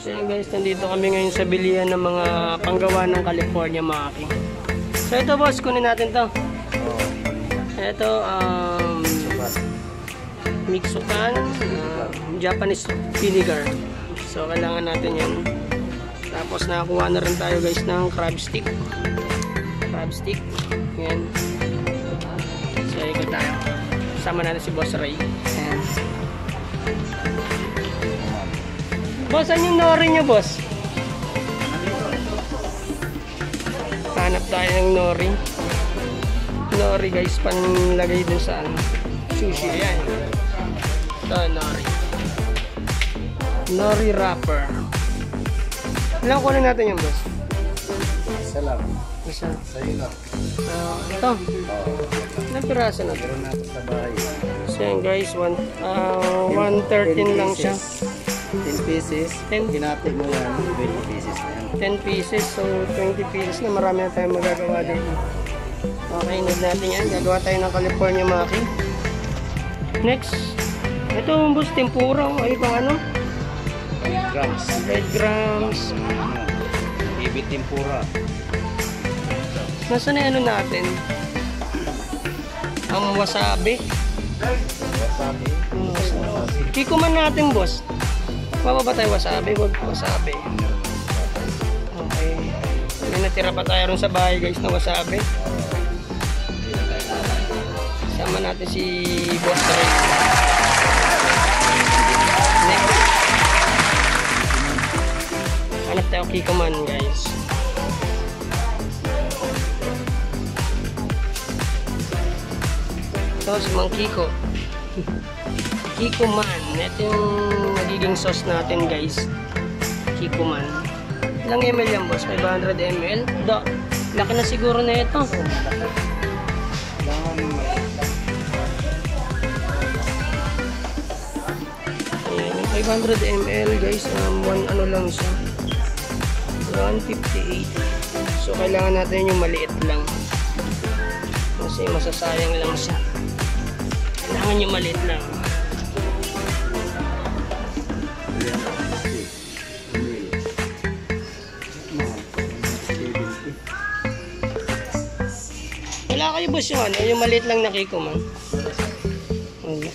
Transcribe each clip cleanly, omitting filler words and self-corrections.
So yun guys, nandito kami ngayon sa bilihan ng mga panggawa ng California Maki. So ito boss, kunin natin to. Ito, Mixukan, Japanese vinegar. So kailangan natin yan. Tapos nakakuha na rin tayo guys ng crab stick. Crab stick. Yan. So ikot tayo. Sama natin si Boss Ray. Ayan. Boss, saan yung nori nyo, boss? Hanap tayo ng nori. Nori guys, panlagay dun sa sushi. Ayan. Ito, nori. Nori wrapper. Ilang kunin natin yung boss? Isa lang. Isa. Sa'yo lang. Ito. Ilang piraso na? Meron natin sa bahay. So yan guys, 113 lang siya. 10 pieces. 10. Hinati mo yan, 20 pieces na yan. 10 pieces, so 20 pieces na. Marami na tayong magagawa dito. Okay, need natin yan. Gagawa tayo ng California Maki. Next. Ito yung boss, tempura. Ay, pang ano? Grams. Breadcrumbs. Baby tempura. Nasaan na ano natin? Ang wasabi. Wasabi. Kikuman natin, boss. Baba ba tayo wasabi? Huwag wasabi. Okay. May natira pa tayo rin sa bahay guys na wasabi. Sama natin si Boss Ray. Next. Hanap tayo kikuman guys. Ito si Mang Kiko. Kikuman. Ito yung nagiging sauce natin guys. Kikuman. Ilang ml yan boss? 500 ml? Laki na siguro na ito. Ayan, yung 500 ml guys. Ano lang siya. 158. So kailangan natin yung maliit lang. Kasi masasayang lang siya. Kailangan yung maliit lang. Wala kayo boss yung ano, yung maliit lang na kikuman. Wala.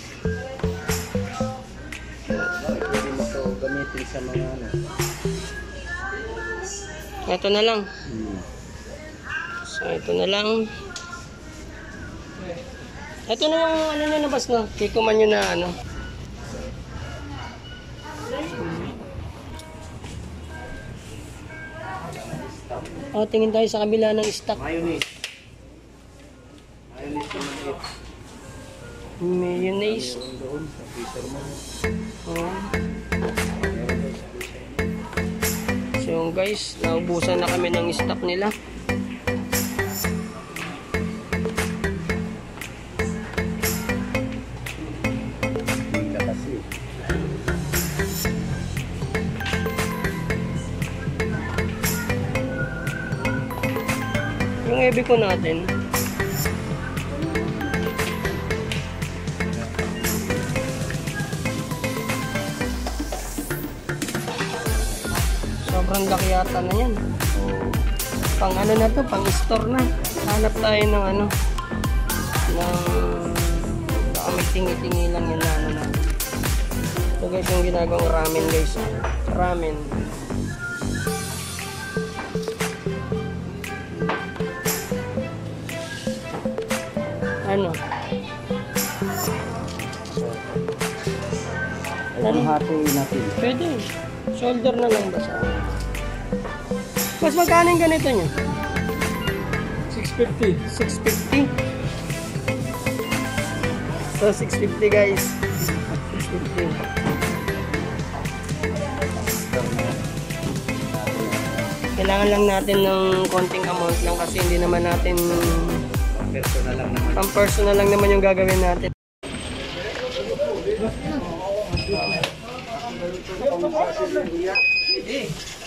Pwede mo ito gamitin sa mga ano. Ito na lang. So ito na lang. Ito na yung ano nyo na boss no, kikuman nyo na ano. Tingin tayo sa kabila ng stock. Mayonnaise. Mayonnaise yung maliit. Mayonnaise. Doon sa freezer mo. So guys, naubusan na kami ng stock nila. Yung ebi ko natin. Sobrang laki yata na yan. Pang ano na to, pang store na. Hanap tayo ng ano. Baka may tingi-tingi lang yan na ano na. Ito guys yung ginagawang ramen guys. Ramen. Ano? Anong hati natin? Pwede. Shoulder na lang ba sa mas magkano yung ganito nyo? 650. 650? So 650 guys. 650. Kailangan lang natin ng konting amount lang kasi hindi naman natin Personal lang naman. pang personal lang naman yung gagawin natin.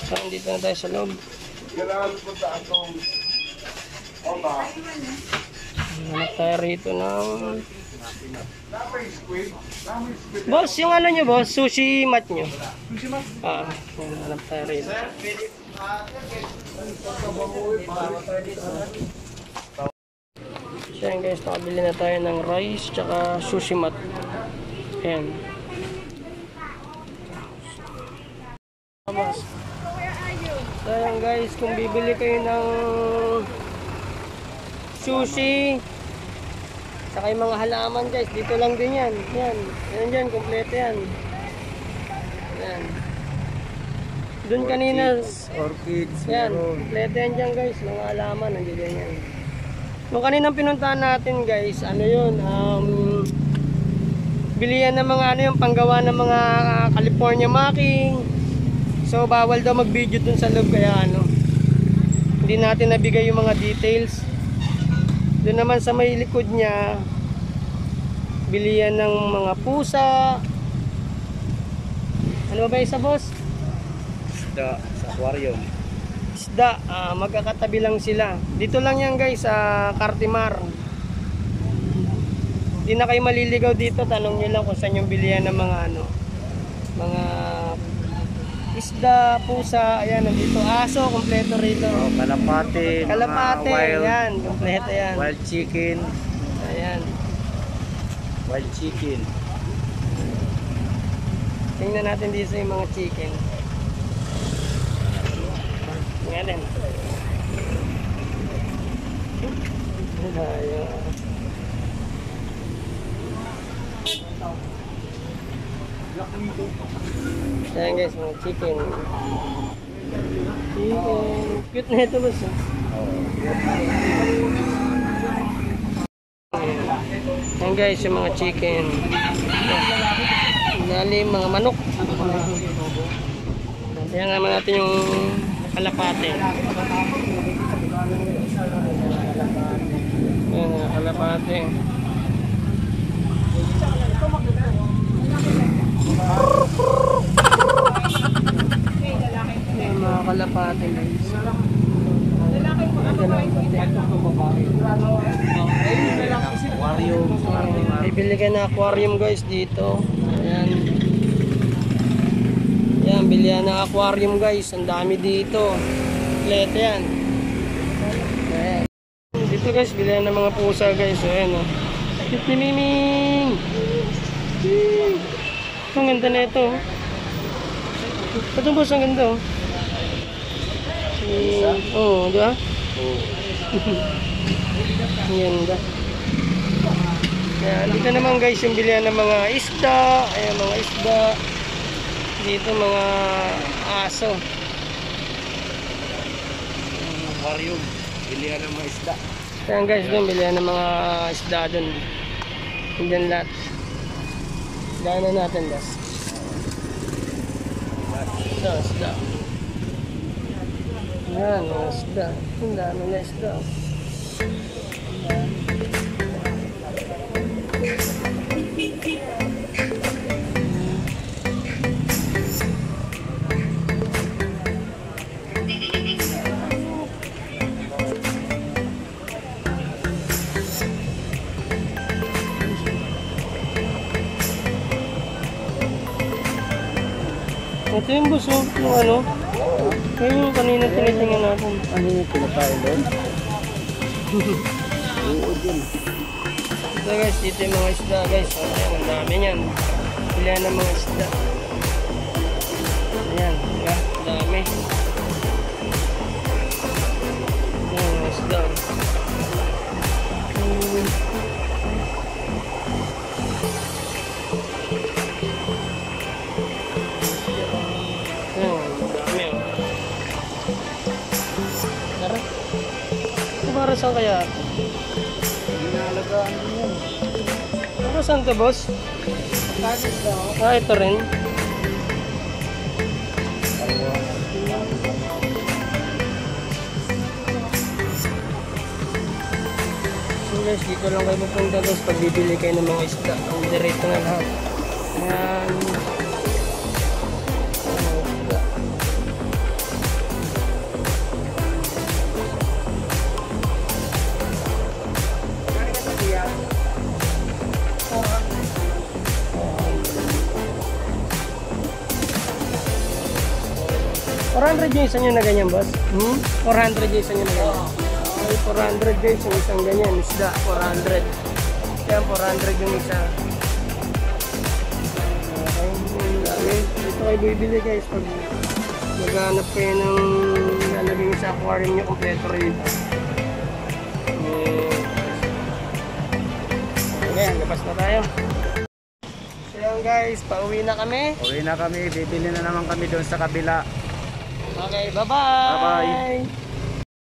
So, dito na tayo sa loob. Hanap tayo rito ng... Boss, yung ano nyo boss, sushi mat nyo. Sushi mat? Hanap tayo rito. So yan guys, nakabili na tayo ng rice tsaka sushi mat. Ayan. So yan guys, kung bibili kayo ng sushi saka yung mga halaman guys, dito lang din yan. Yan, yan dyan, kompleto yan. Yan. Doon kanina, orchids, yan, kompleto yan dyan guys, mga halaman, nandiyan yan. Nung kaninang pinuntahan natin guys, ano yun, bilihan ng mga ano yung panggawa ng mga California macking. So bawal daw mag-video dun sa loob, kaya ano, hindi natin nabigay yung mga details. Doon naman sa may likod niya, bilihan ng mga pusa. Ano ba isa boss? Isda sa aquarium. Isda, magkakatabi lang sila. Dito lang yan guys, sa Cartimar. Hindi na kayo maliligaw dito, tanong nyo lang kung saan yung bilihan ng mga ano, mga isda, pusa, ayan, nandito aso, kompleto rito. Oh, kalapate, Kalapate, mga wild, yan, kompleto yan. wild chicken. Ayan. Wild chicken. Tingnan natin dito yung mga chicken. Tingnan din. Ayan. Ayan guys, mga chicken. Chicken. Cute na ito boss. Ayan guys, yung mga chicken. Lalim, mga manok. Ayan naman natin yung kalapate. Ayan, kalapate. Ayan, mga kalapate guys. Aquarium. Bibili ka na aquarium guys dito. Ayan. Ayan, bilihan ng aquarium guys. Ang dami dito. Kompleto yan. Ayan. Dito guys, bilihan ng mga pusa guys. Ayan o. Cute ni Miming. Ang ganda na ito. Ito boss, ang ganda o. Oo, di ba? Ang ganda. Ayan, dito naman guys yung bilihan ng mga isda. Ayan, mga isda. Dito mga aso. Aquarium. Bilihan ng mga isda. Ayan guys, doon bilihan ng mga isda doon. Hindi lahat. Daanan natin das. Ito, isda. Ayan, mga isda. Ang dami na isda. Ito yung buso, yung ano. Kaya yung kanina tinitingnan natin. Ano yung pinakain doon? Oo din. Ito guys, dito yung mga isda guys. Ayan, ang dami niyan. Pilihan ng mga isda. Ayan, diba? Dami. Ayan, mga isda. Para saan kaya? Inaalagaan din yan. Para saan to boss? Ito rin. So guys, dito lang kayo pupunta guys pag bibili kayo ng mga isda. Ang diretso na lahat. Ayan. 400 yung isa nyo na ganyan, boss? 400 yung isa nyo na ganyan. Okay, 400 guys, yung isang ganyan. Isda, 400. Kaya 400 yung isa. Okay, ito kayo bibili guys. Pag maghanap kayo ng lalagay sa aquarium nyo, kompleto rin. Okay, labas na tayo. So yun guys, pauwi na kami. Uwi na kami, bibili na naman kami doon sa kabila. Okay, bye-bye! Bye-bye.